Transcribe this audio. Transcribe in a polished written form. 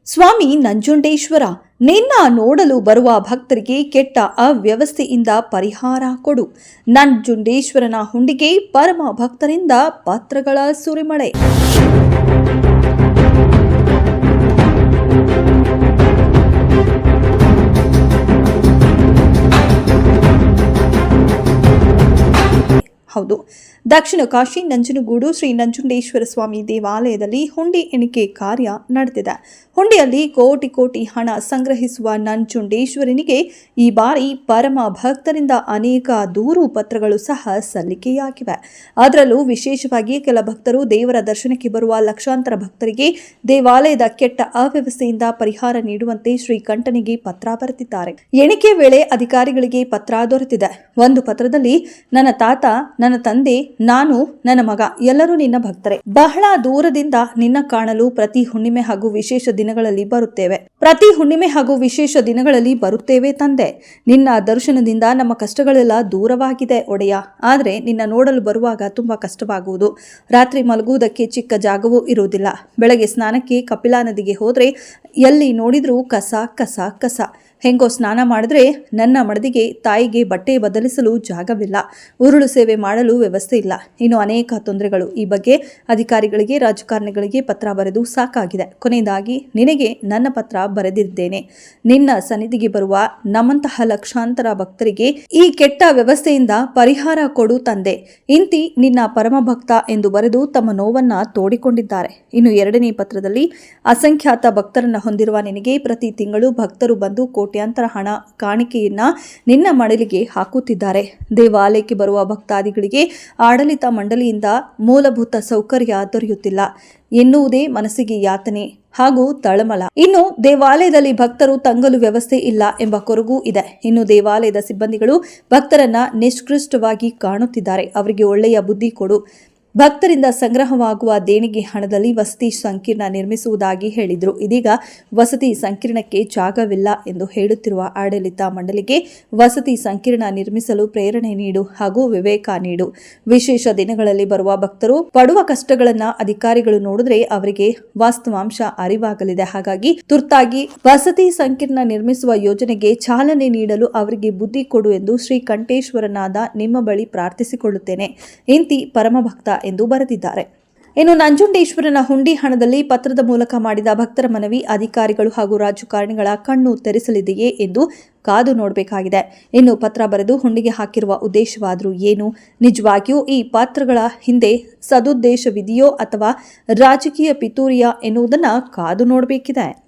ಸ್ವಾಮಿ ನಂಜುಂಡೇಶ್ವರ, ನಿನ್ನ ನೋಡಲು ಬರುವ ಭಕ್ತರಿಗೆ ಕೆಟ್ಟ ಅವ್ಯವಸ್ಥೆಯಿಂದ ಪರಿಹಾರ ಕೊಡು. ನಂಜುಂಡೇಶ್ವರನ ಹುಂಡಿಗೆ ಪರಮ ಭಕ್ತರಿಂದ ಪತ್ರಗಳ ಸುರಿಮಳೆ. ಹೌದು, ದಕ್ಷಿಣ ಕಾಶಿ ನಂಜನಗೂಡು ಶ್ರೀ ನಂಜುಂಡೇಶ್ವರ ಸ್ವಾಮಿ ದೇವಾಲಯದಲ್ಲಿ ಹುಂಡಿ ಎಣಿಕೆ ಕಾರ್ಯ ನಡೆದಿದೆ. ಹುಂಡಿಯಲ್ಲಿ ಕೋಟಿ ಕೋಟಿ ಹಣ ಸಂಗ್ರಹಿಸುವ ನಂಜುಂಡೇಶ್ವರನಿಗೆ ಈ ಬಾರಿ ಪರಮ ಭಕ್ತರಿಂದ ಅನೇಕ ದೂರು ಪತ್ರಗಳು ಸಹ ಸಲ್ಲಿಕೆಯಾಗಿವೆ. ಅದರಲ್ಲೂ ವಿಶೇಷವಾಗಿ ಕೆಲ ಭಕ್ತರು ದೇವರ ದರ್ಶನಕ್ಕೆ ಬರುವ ಲಕ್ಷಾಂತರ ಭಕ್ತರಿಗೆ ದೇವಾಲಯದ ಕೆಟ್ಟ ಅವ್ಯವಸ್ಥೆಯಿಂದ ಪರಿಹಾರ ನೀಡುವಂತೆ ಶ್ರೀಕಂಠನಿಗೆ ಪತ್ರ ಬರೆದಿದ್ದಾರೆ. ಎಣಿಕೆ ವೇಳೆ ಅಧಿಕಾರಿಗಳಿಗೆ ಪತ್ರ ದೊರೆತಿದೆ. ಒಂದು ಪತ್ರದಲ್ಲಿ, ನನ್ನ ತಾತ, ನನ್ನ ತಂದೆ, ನಾನು, ನನ್ನ ಮಗ ಎಲ್ಲರೂ ನಿನ್ನ ಭಕ್ತರೇ. ಬಹಳ ದೂರದಿಂದ ನಿನ್ನ ಕಾಣಲು ಪ್ರತಿ ಹುಣ್ಣಿಮೆ ಹಾಗೂ ವಿಶೇಷ ದಿನಗಳಲ್ಲಿ ಬರುತ್ತೇವೆ ತಂದೆ. ನಿನ್ನ ದರ್ಶನದಿಂದ ನಮ್ಮ ಕಷ್ಟಗಳೆಲ್ಲ ದೂರವಾಗಿದೆ ಒಡೆಯ. ಆದರೆ ನಿನ್ನ ನೋಡಲು ಬರುವಾಗ ತುಂಬಾ ಕಷ್ಟವಾಗುವುದು. ರಾತ್ರಿ ಮಲಗುವುದಕ್ಕೆ ಚಿಕ್ಕ ಜಾಗವೂ ಇರುವುದಿಲ್ಲ. ಬೆಳಗ್ಗೆ ಸ್ನಾನಕ್ಕೆ ಕಪಿಲಾ ನದಿಗೆ ಹೋದ್ರೆ ಎಲ್ಲಿ ನೋಡಿದ್ರೂ ಕಸ ಕಸ ಕಸ. ಹೆಂಗೋ ಸ್ನಾನ ಮಾಡಿದ್ರೆ ನನ್ನ ಮಡದಿಗೆ ತಾಯಿಗೆ ಬಟ್ಟೆ ಬದಲಿಸಲು ಜಾಗವಿಲ್ಲ. ಉರುಳು ಸೇವೆ ಮಾಡಲು ವ್ಯವಸ್ಥೆ ಇಲ್ಲ. ಇನ್ನು ಅನೇಕ ತೊಂದರೆಗಳು. ಈ ಬಗ್ಗೆ ಅಧಿಕಾರಿಗಳಿಗೆ, ರಾಜಕಾರಣಿಗಳಿಗೆ ಪತ್ರ ಬರೆದು ಸಾಕಾಗಿದೆ. ಕೊನೆಯದಾಗಿ ನಿನಗೆ ನನ್ನ ಪತ್ರ ಬರೆದಿದ್ದೇನೆ. ನಿನ್ನ ಸನ್ನಿಧಿಗೆ ಬರುವ ನಮ್ಮಂತಹ ಲಕ್ಷಾಂತರ ಭಕ್ತರಿಗೆ ಈ ಕೆಟ್ಟ ವ್ಯವಸ್ಥೆಯಿಂದ ಪರಿಹಾರ ಕೊಡು ತಂದೆ. ಇಂತಿ ನಿನ್ನ ಪರಮ ಭಕ್ತ ಎಂದು ಬರೆದು ತಮ್ಮ ನೋವನ್ನ ತೋಡಿಕೊಂಡಿದ್ದಾರೆ. ಇನ್ನು ಎರಡನೇ ಪತ್ರದಲ್ಲಿ, ಅಸಂಖ್ಯಾತ ಭಕ್ತರನ್ನ ಹೊಂದಿರುವ ನಿನಗೆ ಪ್ರತಿ ತಿಂಗಳು ಭಕ್ತರು ಬಂದು ಕೋಟ್ಯಾಂತರ ಹಣ ಕಾಣಿಕೆಯನ್ನ ನಿನ್ನ ಮಡಲಿಗೆ ಹಾಕುತ್ತಿದ್ದಾರೆ. ದೇವಾಲಯಕ್ಕೆ ಬರುವ ಭಕ್ತಾದಿಗಳಿಗೆ ಆಡಳಿತ ಮಂಡಳಿಯಿಂದ ಮೂಲಭೂತ ಸೌಕರ್ಯ ದೊರೆಯುತ್ತಿಲ್ಲ ಎನ್ನುವುದೇ ಮನಸ್ಸಿಗೆ ಯಾತನೆ ಹಾಗೂ ತಳಮಳ. ಇನ್ನು ದೇವಾಲಯದಲ್ಲಿ ಭಕ್ತರು ತಂಗಲು ವ್ಯವಸ್ಥೆ ಇಲ್ಲ ಎಂಬ ಕೊರಗೂ ಇದೆ. ಇನ್ನು ದೇವಾಲಯದ ಸಿಬ್ಬಂದಿಗಳು ಭಕ್ತರನ್ನ ನಿಷ್ಕೃಷ್ಟವಾಗಿ ಕಾಣುತ್ತಿದ್ದಾರೆ. ಅವರಿಗೆ ಒಳ್ಳೆಯ ಬುದ್ಧಿ ಕೊಡು. ಭಕ್ತರಿಂದ ಸಂಗ್ರಹವಾಗುವ ದೇಣಿಗೆ ಹಣದಲ್ಲಿ ವಸತಿ ಸಂಕೀರ್ಣ ನಿರ್ಮಿಸುವುದಾಗಿ ಹೇಳಿದ್ರು. ಇದೀಗ ವಸತಿ ಸಂಕೀರ್ಣಕ್ಕೆ ಜಾಗವಿಲ್ಲ ಎಂದು ಹೇಳುತ್ತಿರುವ ಆಡಳಿತ ಮಂಡಳಿಗೆ ವಸತಿ ಸಂಕೀರ್ಣ ನಿರ್ಮಿಸಲು ಪ್ರೇರಣೆ ನೀಡು ಹಾಗೂ ವಿವೇಕ ನೀಡು. ವಿಶೇಷ ದಿನಗಳಲ್ಲಿ ಬರುವ ಭಕ್ತರು ಪಡುವ ಕಷ್ಟಗಳನ್ನ ಅಧಿಕಾರಿಗಳು ನೋಡಿದ್ರೆ ಅವರಿಗೆ ವಾಸ್ತವಾಂಶ ಅರಿವಾಗಲಿದೆ. ಹಾಗಾಗಿ ತುರ್ತಾಗಿ ವಸತಿ ಸಂಕೀರ್ಣ ನಿರ್ಮಿಸುವ ಯೋಜನೆಗೆ ಚಾಲನೆ ನೀಡಲು ಅವರಿಗೆ ಬುದ್ಧಿ ಕೊಡು ಎಂದು ಶ್ರೀಕಂಠೇಶ್ವರನಾದ ನಿಮ್ಮ ಬಳಿ ಪ್ರಾರ್ಥಿಸಿಕೊಳ್ಳುತ್ತೇನೆ. ಇಂತಿ ಪರಮಭಕ್ತ ಎಂದು ಬರೆದಿದ್ದಾರೆ. ಇನ್ನು ನಂಜುಂಡೇಶ್ವರನ ಹುಂಡಿ ಹಣದಲ್ಲಿ ಪತ್ರದ ಮೂಲಕ ಮಾಡಿದ ಭಕ್ತರ ಮನವಿ ಅಧಿಕಾರಿಗಳು ಹಾಗೂ ರಾಜಕಾರಣಿಗಳ ಕಣ್ಣು ತೆರೆಸಲಿದೆಯೇ ಎಂದು ಕಾದು ನೋಡಬೇಕಾಗಿದೆ. ಇನ್ನು ಪತ್ರ ಬರೆದು ಹುಂಡಿಗೆ ಹಾಕಿರುವ ಉದ್ದೇಶವಾದರೂ ಏನು? ನಿಜವಾಗಿಯೂ ಈ ಪತ್ರಗಳ ಹಿಂದೆ ಸದುದ್ದೇಶವಿದೆಯೋ ಅಥವಾ ರಾಜಕೀಯ ಪಿತೂರಿಯ ಎನ್ನುವುದನ್ನು ಕಾದು ನೋಡಬೇಕಿದೆ.